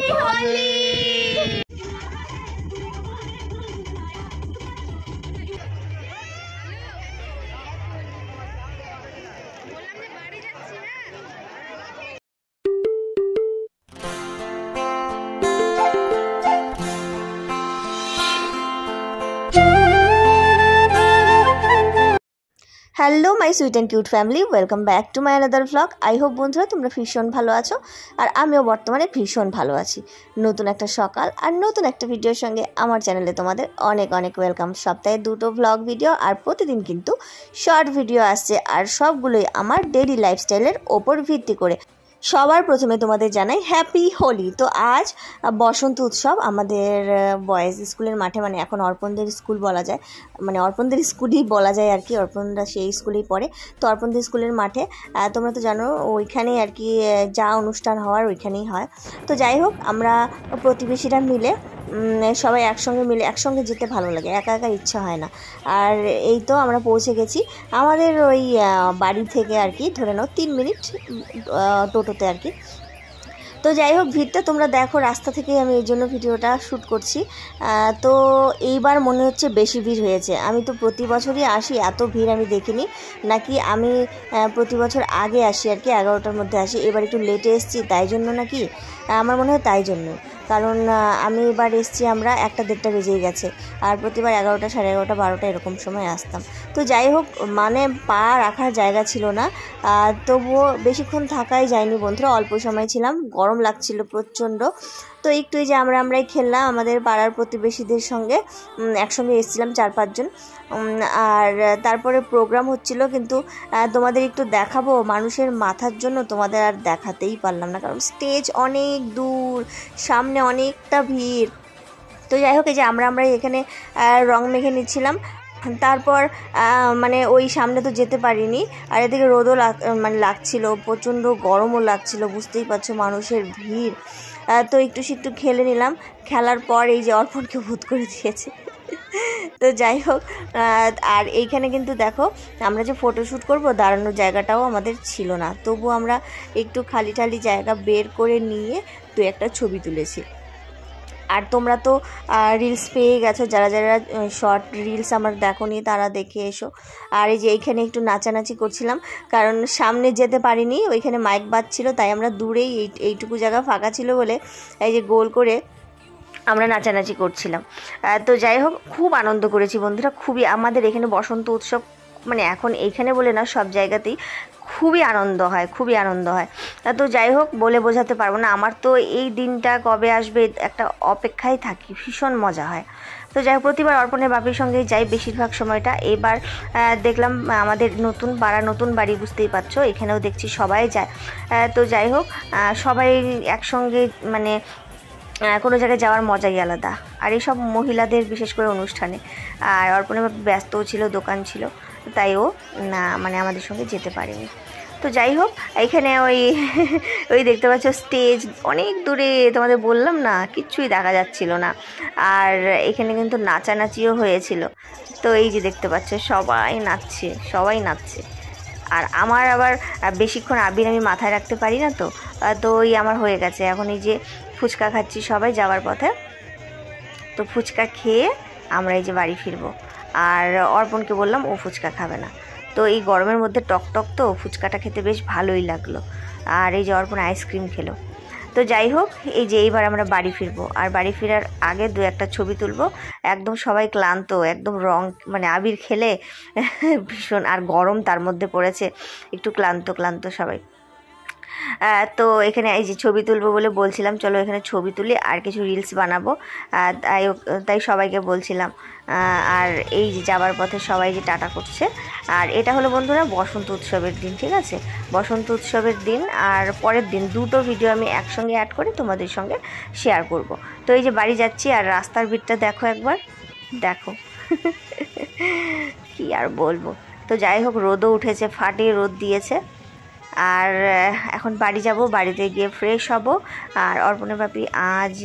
Holi. Hello my sweet and cute family, welcome back to my another vlog. I hope বন্ধুরা তোমরা ভীষণ ভালো আছো, আর আমিও বর্তমানে ভীষণ ভালো আছি। নতুন একটা সকাল আর নতুন একটা ভিডিওর সঙ্গে আমার চ্যানেলে তোমাদের অনেক অনেক ওয়েলকাম। সপ্তাহে 2টো ভ্লগ ভিডিও আর প্রতিদিন কিন্তু শর্ট ভিডিও আসছে, আর সবগুলোই আমার ডেইলি লাইফস্টাইলের ওপর ভিত্তি করে। সবার প্রথমে তোমাদের জানাই হ্যাপি হোলি। তো আজ বসন্ত উৎসব আমাদের বয়েজ স্কুলের মাঠে, মানে এখন অর্পণদের স্কুল বলা যায়, মানে অর্পণদের স্কুলই বলা যায় আর কি, অর্পণরা সেই স্কুলেই পড়ে। তো অর্পণদের স্কুলের মাঠে তোমরা তো জানো ওইখানেই আর কি যা অনুষ্ঠান হওয়ার ওইখানেই হয়। তো যাই হোক, আমরা প্রতিবেশীরা মিলে সবাই একসঙ্গে যেতে ভালো লাগে, একা একা ইচ্ছা হয় না। আর এই তো আমরা পৌঁছে গেছি আমাদের ওই বাড়ি থেকে আর কি, ধরে নাও 3 মিনিট টোটোতে আর কি। তো যাই হোক, ভিড়টা তোমরা দেখো রাস্তা থেকেই, আমি এই জন্য ভিডিওটা শ্যুট করছি। তো এইবার মনে হচ্ছে বেশি ভিড় হয়েছে। আমি তো প্রতি বছরই আসি, এত ভিড় আমি দেখিনি। নাকি আমি প্রতি বছর আগে আসি আর কি, 11টার মধ্যে আসি, এবার একটু লেটে এসেছি তাই জন্য নাকি, আমার মনে হয় তাই জন্য। কারণ আমি এবার এসেছি, আমরা 1টা-1:30 বেজেই গেছে, আর প্রতিবার 11টা, 11:30, 12টা এরকম সময় আসতাম। তো যাই হোক, মানে পা রাখার জায়গা ছিল না, তবুও বেশিক্ষণ থাকাই যায়নি বন্ধুরা, অল্প সময় ছিলাম, গরম লাগছিল প্রচণ্ড। তো একটু এই যে আমরাই খেললাম আমাদের পাড়ার প্রতিবেশীদের সঙ্গে, একসঙ্গে এসেছিলাম 4-5 জন। আর তারপরে প্রোগ্রাম হচ্ছিল, কিন্তু তোমাদের একটু দেখাবো মানুষের মাথার জন্য তোমাদের আর দেখাতেই পারলাম না, কারণ স্টেজ অনেক দূর, সামনে অনেকটা ভিড়। তো যাই হোক, এই যে আমরাই এখানে রং মেখে নিচ্ছিলাম। তারপর মানে ওই সামনে তো যেতে পারিনি, আর এদিকে রোদও লাগছিল, প্রচণ্ড গরমও লাগছিল, বুঝতেই পারছো মানুষের ভিড়। তো একটু খেলে নিলাম, খেলার পর এই যে অর্পণকে ভূত করে দিয়েছে। তো যাই হোক, আর এইখানে কিন্তু দেখো আমরা যে ফটোশ্যুট করব, দাঁড়ানোর জায়গাটাও আমাদের ছিল না, তবু আমরা একটু খালি জায়গা বের করে নিয়ে 2-1টা ছবি তুলেছি। আর তোমরা তো রিলস পেয়ে গেছো, যারা শর্ট রিলস আমার দেখোনি তারা দেখে এসো। আর এই যে এইখানে একটু নাচানাচি করছিলাম, কারণ সামনে যেতে পারিনি, ওইখানে মাইক বাজছিল, তাই আমরা দূরেই এইটুকু জায়গা ফাঁকা ছিল বলে এই যে গোল করে আমরা নাচানাচি করছিলাম। তো যাই হোক, খুব আনন্দ করেছি বন্ধুরা, খুবই। আমাদের এখানে বসন্ত উৎসব, মানে এখন এইখানে বলে না, সব জায়গাতেই খুবই আনন্দ হয়। তো যাই হোক, বলে বোঝাতে পারবো না, আমার তো এই দিনটা কবে আসবে একটা অপেক্ষায় থাকি, ভীষণ মজা হয়। তো যাই হোক, প্রতিবার অর্পণের বাপির সঙ্গেই যাই বেশিরভাগ সময়টা। এবার দেখলাম আমাদের নতুন বাড়ি, বুঝতেই পারছো, এখানেও দেখছি সবাই যায়। তো যাই হোক, সবাই একসঙ্গে মানে কোনো জায়গায় যাওয়ার মজাই আলাদা, আর এইসব মহিলাদের বিশেষ করে অনুষ্ঠানে। আর অর্পণের ব্যস্তও ছিল, দোকান ছিল, তাই ও না মানে আমাদের সঙ্গে যেতে পারেনি। তো যাই হোক, এইখানে ওই দেখতে পাচ্ছ স্টেজ অনেক দূরে, তোমাদের বললাম না কিচ্ছুই দেখা যাচ্ছিল না। আর এখানে কিন্তু নাচানাচিও হয়েছিল। তো এই যে দেখতে পাচ্ছ সবাই নাচছে। আর আমার আবার বেশিক্ষণ আবির আমি মাথায় রাখতে পারি না, তো ওই আমার হয়ে গেছে। এখন এই যে ফুচকা খাচ্ছি সবাই যাওয়ার পথে, তো ফুচকা খেয়ে আমরা এই যে বাড়ি ফিরবো। আর অর্পণকে বললাম ও ফুচকা খাবে না, তো এই গরমের মধ্যে টকটক তো ফুচকাটা খেতে বেশ ভালোই লাগলো। আর এই যে অর্পণ আইসক্রিম খেলো। তো যাই হোক, এই যে এইবার আমরা বাড়ি ফিরবো, আর বাড়ি ফেরার আগে 2-1টা ছবি তুলবো। একদম সবাই ক্লান্ত, একদম রং মানে আবির খেলে ভীষণ, আর গরম তার মধ্যে পড়েছে, একটু ক্লান্ত সবাই। তো এখানে এই যে ছবি তুলবো বলে বলছিলাম, চলো এখানে ছবি তুলি আর কিছু রিলস বানাবো, তাই সবাইকে বলছিলাম। আর এই যে যাবার পথে সবাই যে টাটা করছে। আর এটা হলো বন্ধুরা বসন্ত উৎসবের দিন, ঠিক আছে, বসন্ত উৎসবের দিন। আর পরের দিন 2টো ভিডিও আমি একসঙ্গে অ্যাড করে তোমাদের সঙ্গে শেয়ার করব। তো এই যে বাড়ি যাচ্ছি, আর রাস্তার ভিড়টা দেখো একবার, দেখো কি আর বলবো। তো যাই হোক, রোদও উঠেছে, ফাটিয়ে রোদ দিয়েছে। আর এখন বাড়ি যাব, বাড়িতে গিয়ে ফ্রেশ হব। আর অর্পণের বাপি আজ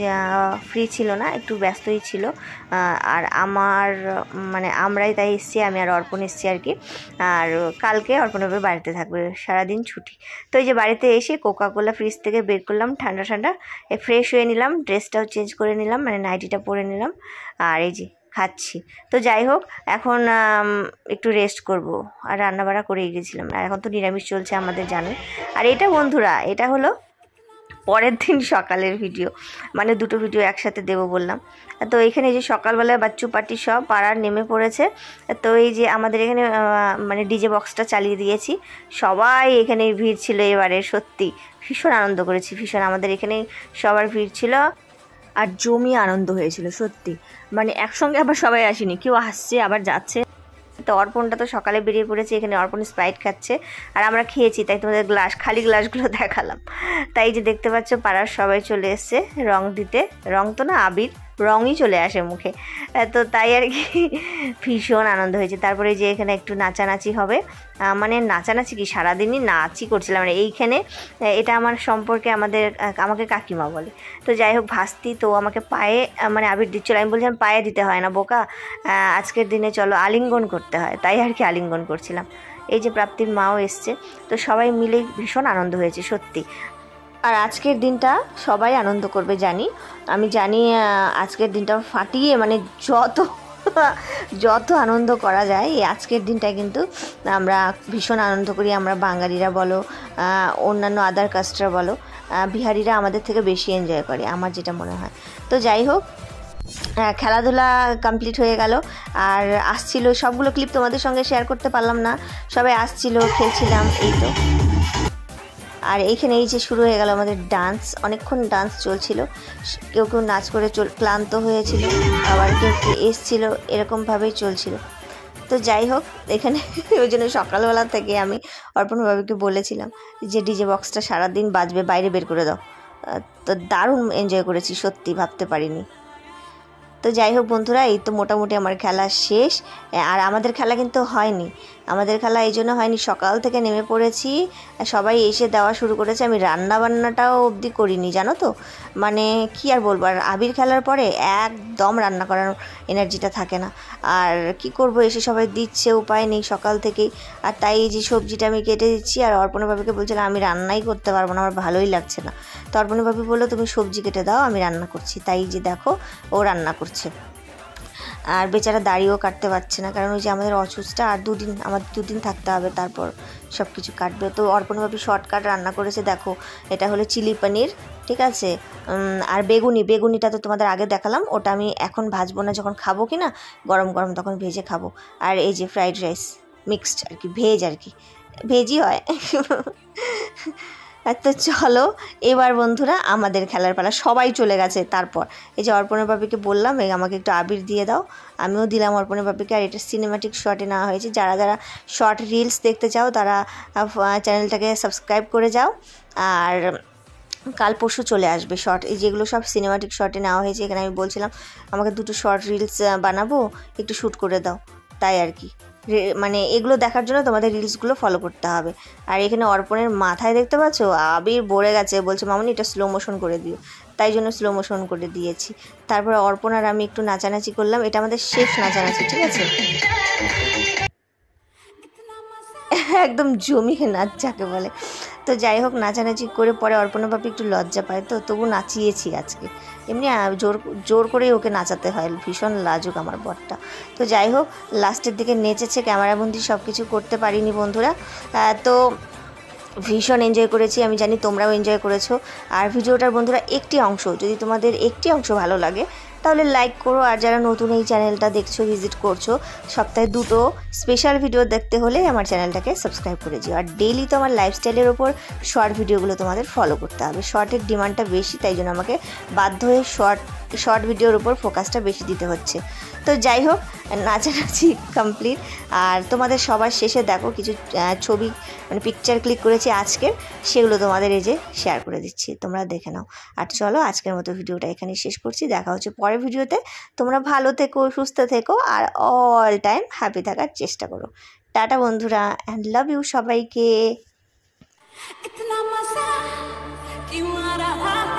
ফ্রি ছিল না, একটু ব্যস্তই ছিল। আর আমার মানে আমরাই তাই এসছি, আমি আর অর্পণ এসছি আর কি। আর কালকে অর্পণের বাপি বাড়িতে থাকবে, সারাদিন ছুটি। তো এই যে বাড়িতে এসে কোকাকোলা ফ্রিজ থেকে বের করলাম ঠান্ডা ঠান্ডা, ফ্রেশ হয়ে নিলাম, ড্রেসটাও চেঞ্জ করে নিলাম, মানে নাইটিটা পরে নিলাম। আর এই যে খাচ্ছি। তো যাই হোক, এখন একটু রেস্ট করব। আর রান্নাবাড়া করেই গেছিলাম, আর এখন তো নিরামিষ চলছে আমাদের, জানেন। আর এটা বন্ধুরা, এটা হলো পরের দিন সকালের ভিডিও, মানে দুটো ভিডিও একসাথে দেবো বললাম। তো এখানে যে সকালবেলায় বাচ্চু পার্টি সব পাড়ার নেমে পড়েছে। তো এই যে আমাদের এখানে মানে ডিজে বক্সটা চালিয়ে দিয়েছি, সবাই এখানে ভিড় ছিল এবারে, সত্যি ভীষণ আনন্দ করেছি, ভীষণ। আমাদের এখানে সবার ভিড় ছিল আর জমিয়ে আনন্দ হয়েছিল সত্যি, মানে একসঙ্গে আবার সবাই আসেনি, কেউ আসছে আবার যাচ্ছে। তো অর্পণটা তো সকালে বেরিয়ে পড়েছে, এখানে অর্পণ স্প্রাইট খাচ্ছে আর আমরা খেয়েছি, তাই তোমাদের খালি গ্লাসগুলো দেখালাম। তাই যে দেখতে পাচ্ছ পাড়ার সবাই চলে এসছে রং দিতে, রং তো না আবির, রঙই চলে আসে মুখে। তো তাই আর কি ভীষণ আনন্দ হয়েছে। তারপরে যে এখানে একটু নাচানাচি হবে, মানে নাচানাচি কি সারাদিনই নাচই করছিলাম, মানে এইখানে এটা আমার সম্পর্কে আমাকে কাকিমা বলে। তো যাই হোক, ভাস্তি তো আমাকে পায়ে মানে আবির দিচ্ছিল, আমি বলছিলাম পায়ে দিতে হয় না বোকা, আজকের দিনে চলো আলিঙ্গন করতে হয়, তাই আর কি আলিঙ্গন করছিলাম। এই যে প্রাপ্তির মাও এসছে, তো সবাই মিলে ভীষণ আনন্দ হয়েছে সত্যি। আর আজকের দিনটা সবাই আনন্দ করবে জানি, আমি জানি। আজকের দিনটা ফাটিয়ে মানে যত আনন্দ করা যায় এই আজকের দিনটায় কিন্তু আমরা ভীষণ আনন্দ করি। আমরা বাঙালিরা বলো, অন্যান্য আদার কাস্টরা বলো, বিহারিরা আমাদের থেকে বেশি এনজয় করে, আমার যেটা মনে হয়। তো যাই হোক, খেলাধুলা কমপ্লিট হয়ে গেল। আর আসছিল সবগুলো ক্লিপ তোমাদের সঙ্গে শেয়ার করতে পারলাম না, সবাই আসছিল, খেলছিলাম, এই তো। আর এইখানে এই যে শুরু হয়ে গেল আমাদের ডান্স, অনেকক্ষণ ডান্স চলছিল, কেউ কেউ নাচ করে ক্লান্ত হয়েছিল, আবার কেউ কেউ এসছিল, এরকমভাবেই চলছিল। তো যাই হোক, এখানে ওই জন্য সকালবেলা থেকে আমি অর্পণ বাবুকে বলেছিলাম যে ডিজে বক্সটা সারাদিন বাজবে, বাইরে বের করে দাও। তো দারুণ এনজয় করেছি সত্যি, ভাবতে পারিনি। তো যাই হোক বন্ধুরা, এই তো মোটামুটি আমার খেলা শেষ। আর আমাদের খেলা কিন্তু হয়নি, আমাদের খেলা এই জন্য হয়নি, সকাল থেকে নেমে পড়েছি, সবাই এসে দেওয়া শুরু করেছে, আমি রান্না বান্নাটাও অবধি করিনি, জানো তো। মানে কি আর বলবো, আর আবির খেলার পরে একদম রান্না করার এনার্জিটা থাকে না। আর কি করব, এসে সবাই দিচ্ছে, উপায় নেই সকাল থেকেই। আর তাই এই যে সবজিটা আমি কেটে দিচ্ছি, আর অর্পণা ভাবিকে বলছিলাম আমি রান্নাই করতে পারবো না, আমার ভালোই লাগছে না। তো অর্পণা ভাবি বললো তুমি সবজি কেটে দাও, আমি রান্না করছি। তাই যে দেখো ও রান্না করছে। আর বেচারা দাড়িও কাটতে পারছে না, কারণ ওই যে আমাদের অসুস্থটা, আর আমাদের দুদিন থাকতে হবে, তারপর সব কিছু কাটবে। তো অর্পণভাবে শর্টকাট রান্না করেছে, দেখো এটা হলো চিলি পনির, ঠিক আছে। আর বেগুনিটা তো তোমাদের আগে দেখালাম, ওটা আমি এখন ভাজবো না, যখন খাবো কি না গরম গরম তখন ভেজে খাবো। আর এই যে ফ্রাইড রাইস মিক্সড আর কি, ভেজ আর কি, ভেজই হয়। তো চলো এবার বন্ধুরা আমাদের খেলার পালা, সবাই চলে গেছে। তারপর এই যে অর্পণের বাপিকে বললাম আমাকে একটু আবির দিয়ে দাও, আমিও দিলাম অর্পণের বাপিকে। আর এটা সিনেমাটিক শর্টে নেওয়া হয়েছে, যারা যারা শর্ট রিলস দেখতে চাও তারা চ্যানেলটাকে সাবস্ক্রাইব করে যাও। আর কাল পরশু চলে আসবে শর্ট, এই যেগুলো সব সিনেমাটিক শর্টে নেওয়া হয়েছে। এখানে আমি বলছিলাম আমাকে দুটো শর্ট রিলস বানাবো, একটু শ্যুট করে দাও, তাই আর কি। মানে এগুলো দেখার জন্য তোমাদের রিলসগুলো ফলো করতে হবে। আর এখানে অর্পণের মাথায় দেখতে পাচ্ছ আবির ভরে গেছে, বলছে মামনি এটা স্লো মোশন করে দিও, তাই জন্য স্লো মোশন করে দিয়েছি। তারপরে অর্পণ আর আমি একটু নাচানাচি করলাম, এটা আমাদের শেষ নাচানাচি, ঠিক আছে, একদম জমিয়ে নাচ যাকে বলে। তো যাই হোক, নাচানাচি করে পরে অর্পণা বাপি একটু লজ্জা পায়, তো তবু নাচিয়েছি আজকে, এমনি জোর করেই ওকে নাচাতে হয়, ভীষণ লাজুক আমার বরটা। তো যাই হোক, লাস্টের দিকে নেচেছে, ক্যামেরাবন্দি সব কিছু করতে পারিনি বন্ধুরা। তো ভীষণ এনজয় করেছি, আমি জানি তোমরাও এনজয় করেছো। আর ভিডিওটার বন্ধুরা একটি অংশ, যদি তোমাদের একটি অংশ ভালো লাগে তাহলে লাইক করো। আর যারা নতুন এই চ্যানেলটা দেখছো, ভিজিট করছো, সপ্তাহে দুটো স্পেশাল ভিডিও দেখতে হলে আমার চ্যানেলটাকে সাবস্ক্রাইব করে দিও। আর ডেইলি তো আমার লাইফস্টাইলের ওপর শর্ট ভিডিওগুলো তোমাদের ফলো করতে হবে, শর্টের ডিমান্ডটা বেশি, তাই জন্য আমাকে বাধ্য হয়ে শর্ট ভিডিওর উপর ফোকাসটা বেশি দিতে হচ্ছে। তো যাই হোক, নাচানাচি কমপ্লিট। আর তোমাদের সবার শেষে দেখো কিছু ছবি মানে পিকচার ক্লিক করেছি আজকের, সেগুলো তোমাদের এই যে শেয়ার করে দিচ্ছি, তোমরা দেখে নাও। আর চলো আজকের মতো ভিডিওটা এখানেই শেষ করছি, দেখা হচ্ছে পরের ভিডিওতে। তোমরা ভালো থেকো, সুস্থ থেকো, আর অল টাইম হ্যাপি থাকার চেষ্টা করো। টাটা বন্ধুরা, অ্যান্ড লাভ ইউ সবাইকে। इतना मजा क्यों आ रहा